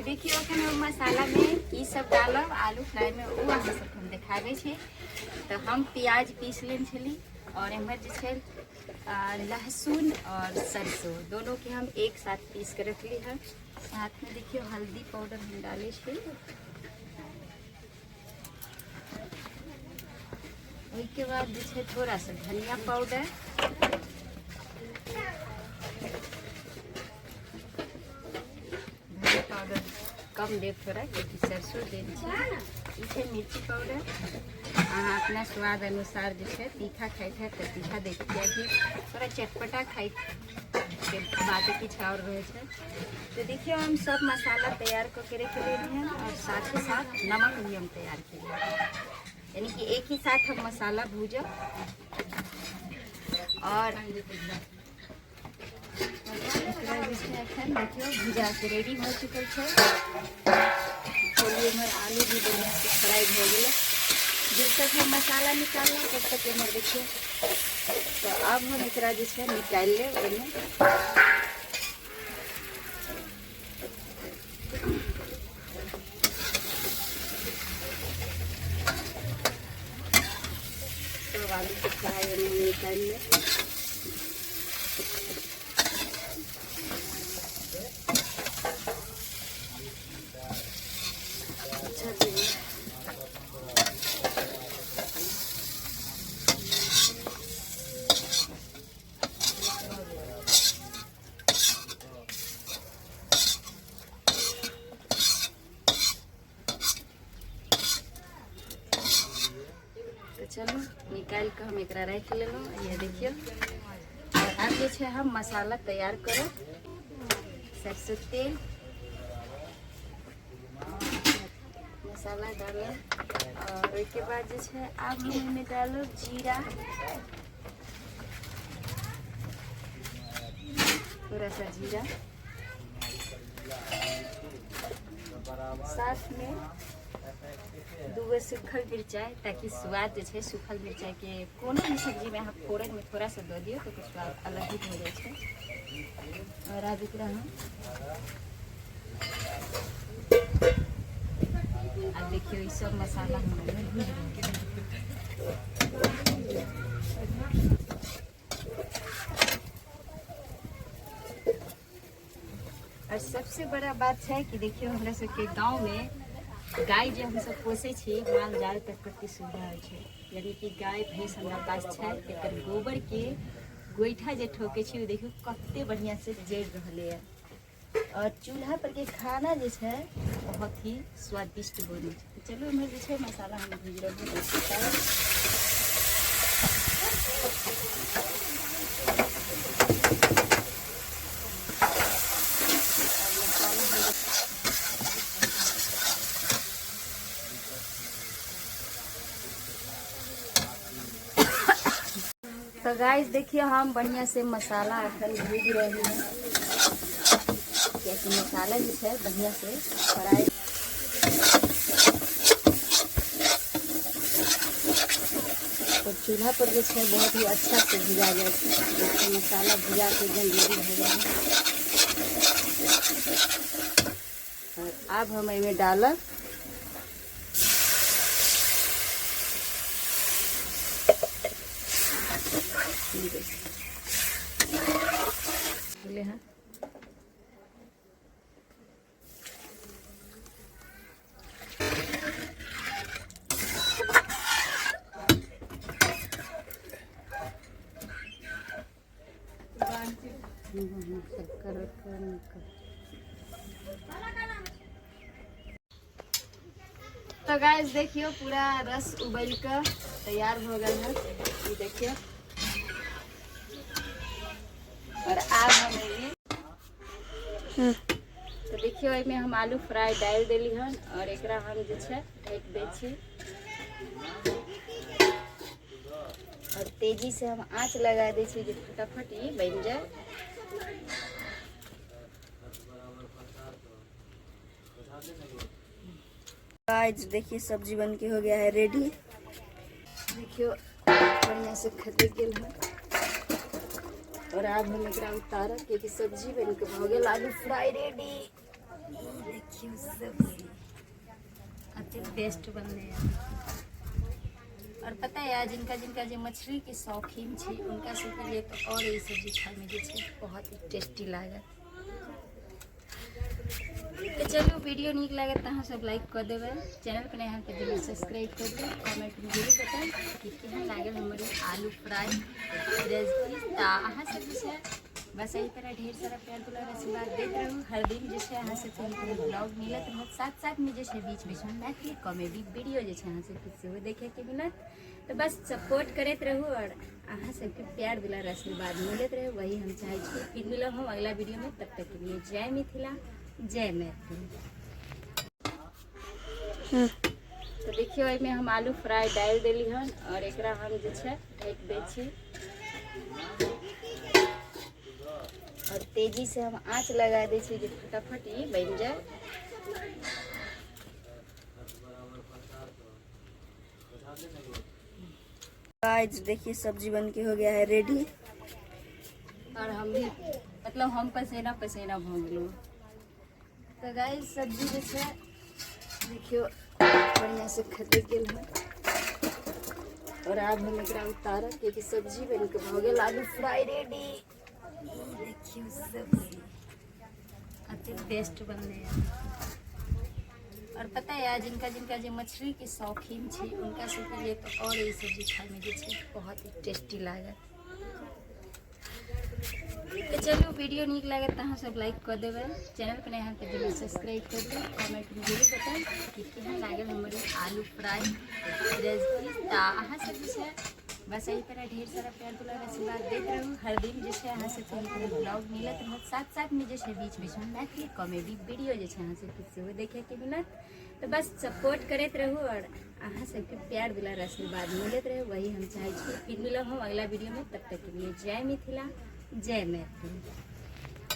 देखियो अखन हम मसाला में की सब डालब आलू फ्राई में वो अहाँ सब हम देखाबे छी। तो हम प्याज पीस लेन छली और एम्हर जे छै लहसुन और सरसों दोनों के हम एक साथ पीस के रखली है। साथ में देखियो हल्दी पाउडर हम डाले छी। उसके बाद जो है थोड़ा सा धनिया पाउडर, धनिया पाउडर कम देव थोड़ा क्योंकि सरसों देन छे। मिर्ची पाउडर अहाँ अपना स्वाद अनुसार जो है तीखा खाई है तो तीखा देख कि थोड़ा चटपटा खाई के बात किछ और रहे छे। तो देखिए हम सब मसाला तैयार करके रख ले हैं और साथ ही साथ नमक भी हम तैयार किए, यानी कि एक ही साथ हम मसाला भूजब और देखियो भुजा के रेडी हो चुकल है। चलिए हमारे आलू भी बढ़िया से फ्राई हो गए। जब तक हम मसाला निकालना तब तक हमारे देखिए। तो अब हम एक निकाल ले ओमे। तो आलू को फ्राई निकाल ले। तो चलो निकाल के हम एक रख लेलो। ये देखियो अब जे छे हम मसाला तैयार करो। सरसों तेल मसाला डालो और उसके बाद जे छे अब हम इनमें डालो जीरा, थोड़ा सा जीरा, साथ में दूगो सूखल मिर्चाई, ताकि स्वाद जो है सूखल मिर्चाई के कोनो भी सब्जी में आप फोरन में थोड़ा सा दे दियो तो स्वाद अलग ही हो जाए। और अब एक अब देखियो ये सब मसाला हम और सबसे बड़ा बात है कि देखियो हमरा सबके गांव में गाय जो हम सब पोसे छी माल जाल तक के सुविधा है, यानी कि गाय भैंस हमरा पास है। एकर गोबर के गोईठा जे ठोके छी देखियो कते बढ़िया से जड़ रहले है। और चूल्हा पर के खाना जो है बहुत ही स्वादिष्ट बने। चलो हमें जो है मसाला हम भूज रहे तो गाइस देखिए हम बढ़िया से मसाला अखन भूज रहे हैं, क्योंकि मसाला जो है बढ़िया से फ्राई। तो चूल्हा पर जो है बहुत ही अच्छा से भुजा जाए, तो मसाला भुजा के एकदम रेडी हो जाए। और अब हम इसमें डालब हैं तो गाइस देखियो पूरा रस उबल कर तैयार हो गया है, ये देखियो। और आज हम तो देखियो इसमें हम आलू फ्राई डाल दिली हन और एकरा हम जो है ढक दे छी और तेजी से हम आंच लगा दे छी जे फटाफट ये बन जाए। गाइस देखिए सब्जी बन के हो गया है रेडी। देखियो बढ़िया से खदक गेल है और अब हम एकरा उतारब क्योंकि सब्जी बन के हो गया आलू फ्राई रेडी। देखियो सब्जी अति बेस्ट बनले है। और पता है यार, जिनका जिनका जो मछली के शौकीन छे उनका सबके लिए तो और ये सब्जी खाए में जो छे बहुत ही टेस्टी लागत। तो चलो वीडियो निक लगे तो अहाँ सब लाइक कर देवे, चैनल पर नया के जरूर सब्सक्राइब कर दे, कमेंट में जरूर बताएं कि केहन लागल हमारे आलू फ्राई रेसिपी। तो अहाँ सब जो है बस यही तरह ढेर सारा प्यार दुलार आशीर्वाद देते रहूँ। हर दिन जो है अहाँ सबके ब्लॉग मिलत रहत, साथ साथ में जो है बीच बीच में मैथिली कॉमेडी वीडियो जो है अहाँ सबके सेहो देखे के मिलत। तो बस सपोर्ट करते रहू और अहाँ सबके प्यार दुलार आशीर्वाद मिलत रहे, वही हम चाहे छी। फिर मिलब हम अगला वीडियो में, तब तक के लिए जय मिथिला, जय मैथिली। तो देखियो एहिमे हम आलू फ्राई डाल दिली हन और एकरा हम जो है ढक दै छी और तेजी से हम आँच लगा दै छी जे फटाफट ये बन जाए। गाइस देखिए सब्जी बन के हो गया है रेडी और हम भी मतलब हम पसीना पसीना भ गेलू। तो गाइस सब्जी जो है देखियो बढ़िया से खदक गेल है और अब हम एकरा उतारब क्योंकि सब्जी बन के हो गेल आलू फ्राई रेडी। देखियो सब्जी अति बेस्ट बनले है। और पता है यार, जिनका जिनका जो मछली के शौकीन छे उनका सबके लिए तो और ये सब्जी खाए में जो छे बहुत ही टेस्टी लागत। तो चलो वीडियो निक लगे तो अहाँ सब लाइक कर देवे, चैनल पर नया के जरूर सब्सक्राइब कर दे, कमेंट में जरूर बताएं कि केहन लागल हमारे आलू फ्राई रेसिपी। तो अहाँ सब जो है बस यही तरह ढेर सारा प्यार दुलार आशीर्वाद देते रहूँ। हर दिन जो है अहाँ सबके ब्लॉग मिलत रहत, साथ साथ में जो है बीच बीच में मैथिली कॉमेडी वीडियो जो है अहाँ सबके सेहो देखे के मिलत। तो बस सपोर्ट करते रहू और अहाँ सबके प्यार दुलार आशीर्वाद मिलत रहे, वही हम चाहे छी। फिर मिलब हम अगला वीडियो में, तब तक के लिए जय मिथिला, जय मैथिली।